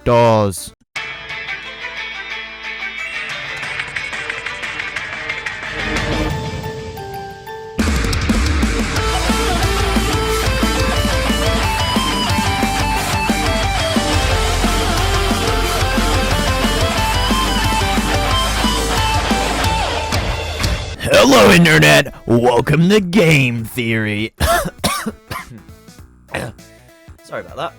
doors. Hello, Internet! Welcome to Game Theory! Sorry about that.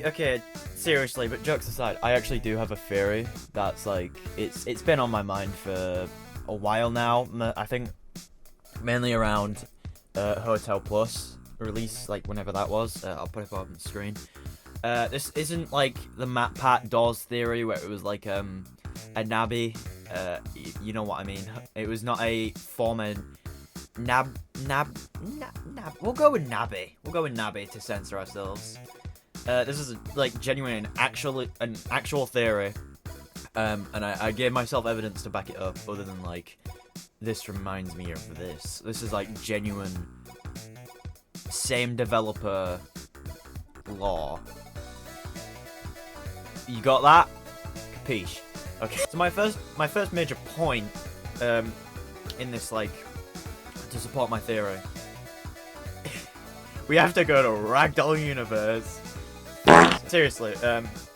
Okay, seriously, but jokes aside, I actually do have a theory that's, like, it's been on my mind for a while now. I think mainly around Hotel Plus release, like, whenever that was. I'll put it up on the screen. This isn't, like, the MatPat Dawes theory, where it was, like, a nabby. You know what I mean. It was not a former nab. We'll go with nabby. We'll go with nabby to censor ourselves. This is like genuine, an actual theory. And I gave myself evidence to back it up, other than like, this reminds me of this. This is like genuine, same developer law. You got that? Capiche? Okay, so my first major point in this, like, to support my theory, we have to go to Ragdoll Universe. Seriously,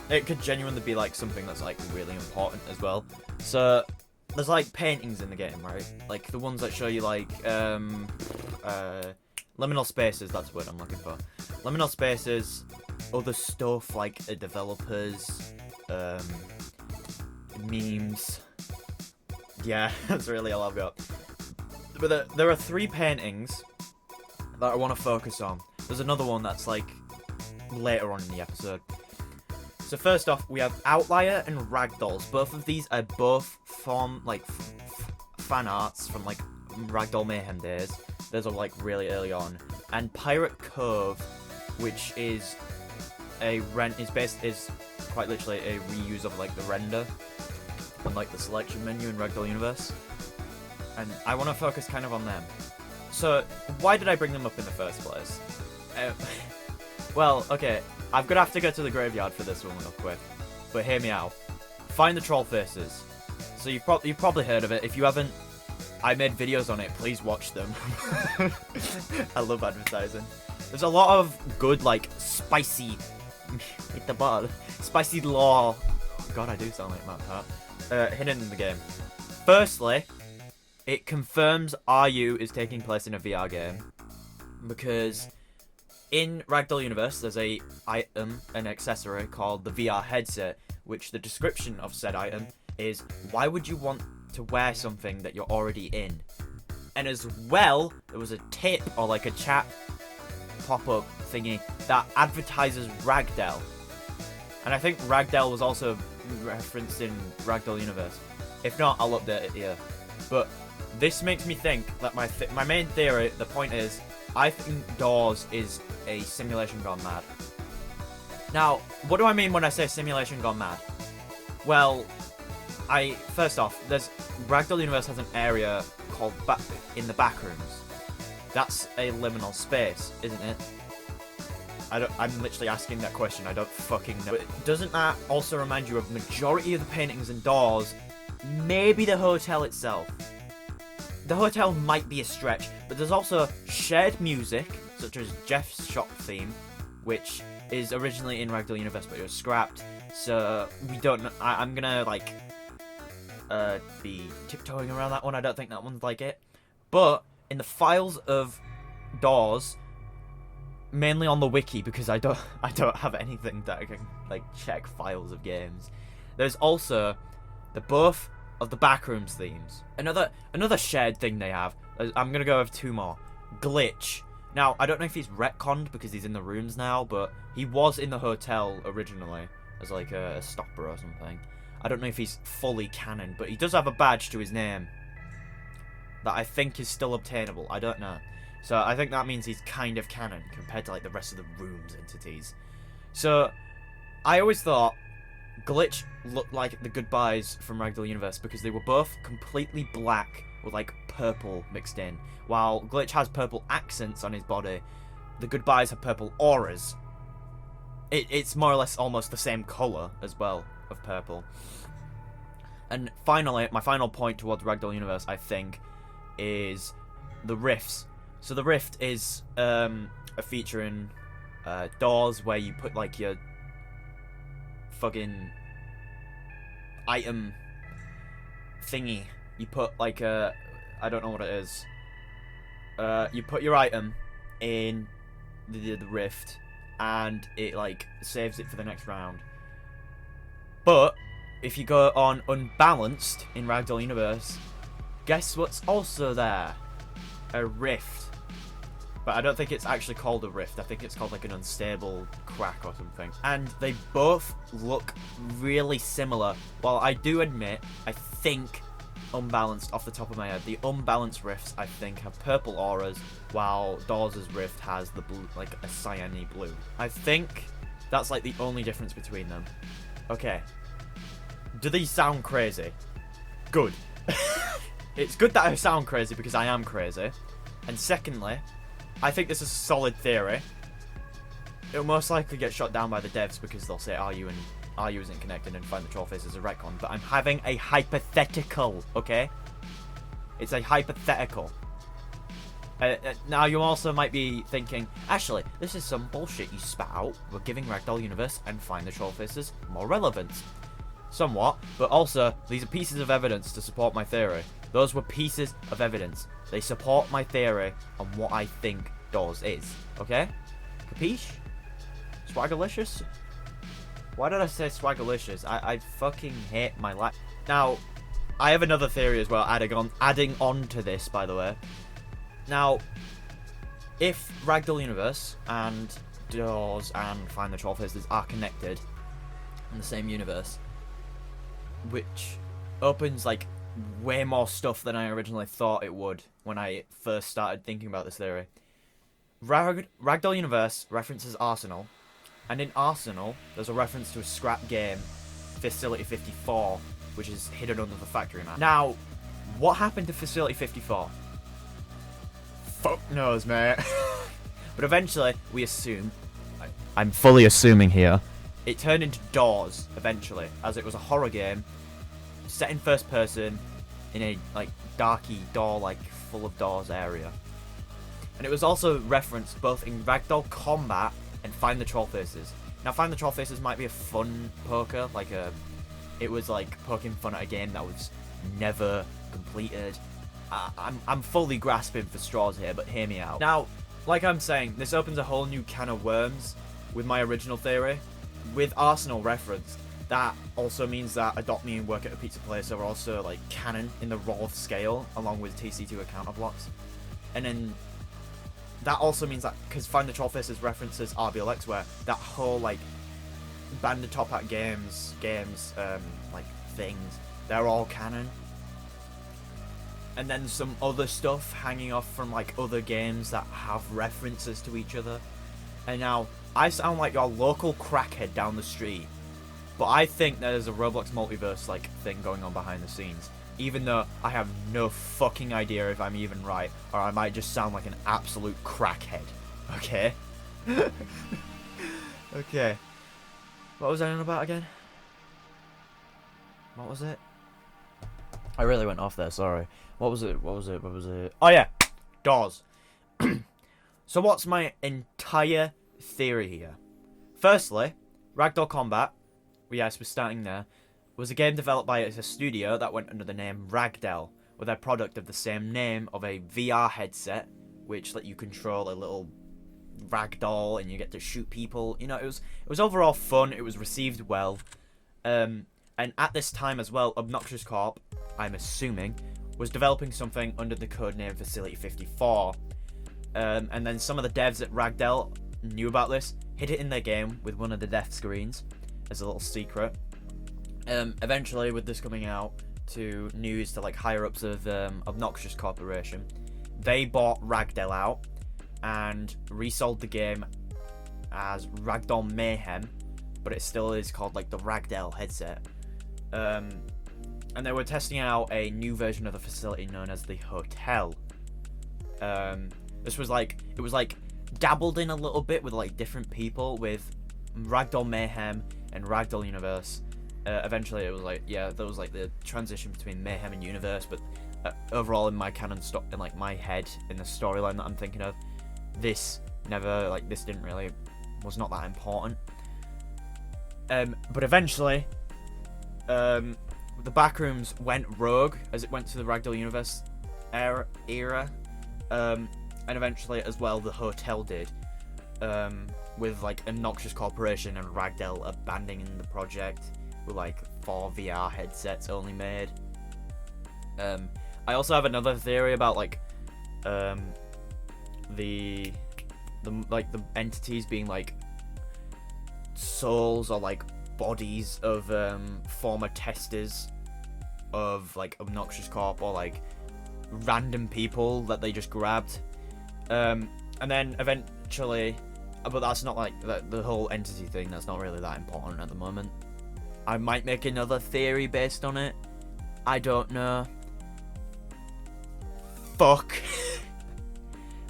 it could genuinely be like something that's like really important as well. So there's like paintings in the game, right? Like the ones that show you like liminal spaces. That's the word I'm looking for. Liminal spaces, other stuff like developers, memes. Yeah, that's really all I've got. But there are 3 paintings that I want to focus on. There's another one that's like later on in the episode. So first off, we have Outlier and Ragdolls. Both of these are both from like fan arts from like Ragdoll Mayhem days. Those are like really early on. And Pirate Cove, which is is quite literally a reuse of like the render and like the selection menu in Ragdoll Universe. And I want to focus kind of on them. So, why did I bring them up in the first place? Well, okay, I'm gonna have to go to the graveyard for this one real quick. But hear me out. Find the troll faces. So you've probably heard of it. If you haven't, I made videos on it. Please watch them. I love advertising. There's a lot of good, like, spicy... hit the ball. Spicy lore. God, I do sound like MatPat. Hidden in the game. Firstly, it confirms RU is taking place in a VR game, because in Ragdoll Universe there's a item, an accessory called the VR headset, which the description of said item is, why would you want to wear something that you're already in? And as well, there was a tip or like a chat pop-up thingy that advertises Ragdoll, and I think Ragdoll was also referenced in Ragdoll Universe. If not, I'll update it here. But this makes me think that my main theory, the point is, I think Dawes is a simulation gone mad. Now, what do I mean when I say simulation gone mad? Well, first off, Ragdoll Universe has an area called in the backrooms. That's a liminal space, isn't it? I'm literally asking that question. I don't fucking know. But doesn't that also remind you of majority of the paintings in Dawes? Maybe the hotel itself. The hotel might be a stretch, but there's also shared music, such as Jeff's shop theme, which is originally in Ragdoll Universe, but it was scrapped. So we don't know. I'm gonna like be tiptoeing around that one. I don't think that one's like it. But in the files of Dawes, mainly on the wiki, because I don't have anything that I can like check files of games. There's also both of the backrooms themes. Another shared thing they have. I'm gonna go over 2 more. Glitch. Now I don't know if he's retconned because he's in the rooms now, but he was in the hotel originally as like a stopper or something. I don't know if he's fully canon, but he does have a badge to his name that I think is still obtainable. I don't know. So I think that means he's kind of canon compared to like the rest of the rooms entities. So I always thought Glitch looked like the Goodbyes from Ragdoll Universe because they were both completely black with like purple mixed in. While Glitch has purple accents on his body, the Goodbyes have purple auras. it's more or less almost the same color as well of purple. And finally, my final point towards Ragdoll Universe, I think, is the rifts. So the rift is a feature in doors where you put like your fucking item thingy. You put like a, I don't know what it is. You put your item in the rift, and it like saves it for the next round. But if you go on unbalanced in Ragdoll Universe, guess what's also there? A rift. But I don't think it's actually called a rift. I think it's called like an unstable crack or something. And they both look really similar. While I do admit, I think unbalanced off the top of my head, the unbalanced rifts I think have purple auras, while Dawes' rift has the blue, like a cyany blue. I think that's like the only difference between them. Okay. Do these sound crazy? Good. It's good that I sound crazy because I am crazy. And secondly, I think this is a solid theory. It'll most likely get shot down by the devs because they'll say RU isn't connected and find the troll face as a retcon. But I'm having a hypothetical, okay? It's a hypothetical. Now you also might be thinking, actually, this is some bullshit you spat out. We're giving Ragdoll Universe and Find the Troll Faces more relevance. Somewhat, but also, these are pieces of evidence to support my theory. Those were pieces of evidence. They support my theory on what I think Dawes is. Okay? Capiche? Swaggerlicious? Why did I say swaggerlicious? I fucking hate my life. Now, I have another theory as well, adding on to this, by the way. Now, if Ragdoll Universe and Dawes and Find the Troll Faces are connected in the same universe, which opens like way more stuff than I originally thought it would when I first started thinking about this theory. Ragdoll Universe references Arsenal, and in Arsenal there's a reference to a scrap game, Facility 54, which is hidden under the factory map. Now, what happened to Facility 54? Fuck knows, mate. But eventually, we assume, I'm fully assuming here, it turned into Doors eventually, as it was a horror game set in first person in a like darky door, like full of doors area. And it was also referenced both in Ragdoll Combat and Find the Troll Faces. Now, Find the Troll Faces might be a fun poker, it was like poking fun at a game that was never completed. I'm fully grasping for straws here, but hear me out. Now, like I'm saying, this opens a whole new can of worms with my original theory. With Arsenal referenced, that also means that Adopt Me and Work at a Pizza Place are also like canon in the Rolf scale, along with TC2 counter blocks. And then that also means that, because Find the Troll Faces references RBLX, where that whole like Banded Top Hat games, like things, they're all canon. And then some other stuff hanging off from like other games that have references to each other. And now, I sound like your local crackhead down the street, but I think there's a Roblox multiverse like thing going on behind the scenes, even though I have no fucking idea if I'm even right, or I might just sound like an absolute crackhead. Okay? Okay. What was I on about again? What was it? I really went off there, sorry. What was it? Oh yeah! Doors. So what's my entire theory here? Firstly, Ragdoll Combat, yes, we're starting there, was a game developed by a studio that went under the name Ragdell, with a product of the same name of a VR headset, which let you control a little ragdoll and you get to shoot people. You know, it was overall fun. It was received well, and at this time as well, Obnoxious Corp, I'm assuming, was developing something under the codename Facility 54. And then some of the devs at Ragdell knew about this, hid it in their game with one of the death screens as a little secret. Eventually, with this coming out to news to like higher ups of Obnoxious Corporation, they bought Ragdell out and resold the game as Ragdoll Mayhem, but it still is called like the Ragdell headset. And they were testing out a new version of the facility known as the Hotel. This was like, it was like dabbled in a little bit with like different people, with Ragdoll Mayhem and Ragdoll Universe. Eventually, it was like, yeah, that was like the transition between Mayhem and Universe. But overall, in my canon, in like my head, in the storyline that I'm thinking of, this didn't really, was not that important. But eventually, the Backrooms went rogue as it went to the Ragdoll Universe era, and eventually as well the hotel did, with like Obnoxious Corporation and Ragdoll abandoning the project with like 4 VR headsets only made. I also have another theory about like the entities being like souls or like bodies of former testers of like Obnoxious Corp, or like random people that they just grabbed, and then eventually, but that's not like the whole entity thing, that's not really that important at the moment. I might make another theory based on it, I don't know. Fuck.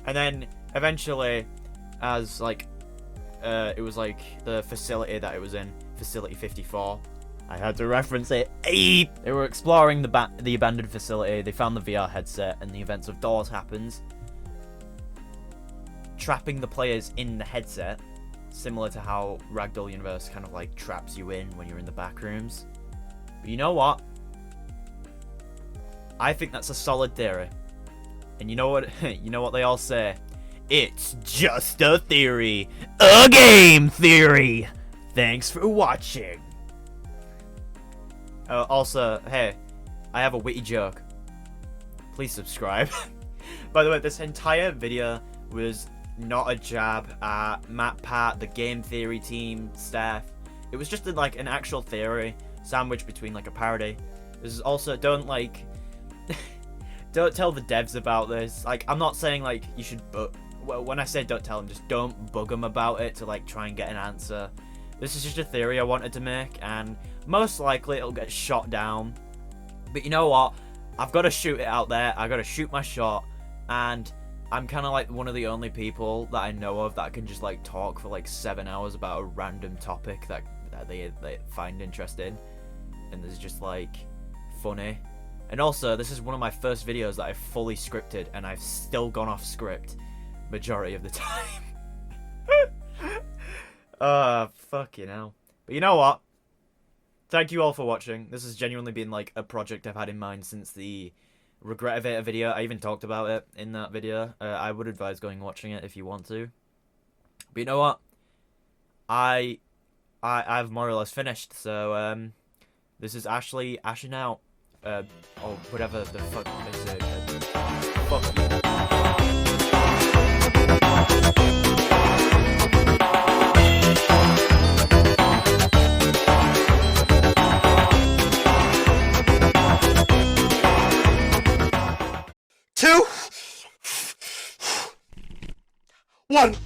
And then eventually, as like it was like the facility that it was in, Facility 54. I had to reference it. They were exploring the abandoned facility. They found the VR headset, and the events of Doors happens, trapping the players in the headset, similar to how Ragdoll Universe kind of like traps you in when you're in the back rooms. But you know what? I think that's a solid theory. And you know what? You know what they all say? It's just a theory. A game theory. Thanks for watching. Also, hey, I have a witty joke. Please subscribe. By the way, this entire video was not a jab at MatPat, the game theory team, staff. It was just like an actual theory sandwiched between like a parody. This is also, don't like... don't tell the devs about this. Like, I'm not saying like you should, but well, when I say don't tell them, just don't bug them about it to like try and get an answer. This is just a theory I wanted to make, and most likely it'll get shot down. But you know what? I've got to shoot it out there. I got to shoot my shot, and I'm kind of like one of the only people that I know of that can just like talk for like 7 hours about a random topic that they find interesting, and it's just like funny. And also, this is one of my first videos that I've fully scripted, and I've still gone off script majority of the time. Fucking hell. But you know what? Thank you all for watching. This has genuinely been like a project I've had in mind since the Regretivator video. I even talked about it in that video. I would advise going and watching it if you want to. But you know what? I've more or less finished. So this is Ashley ashing out. Or whatever the fuck they say. Fuck you. Two, one.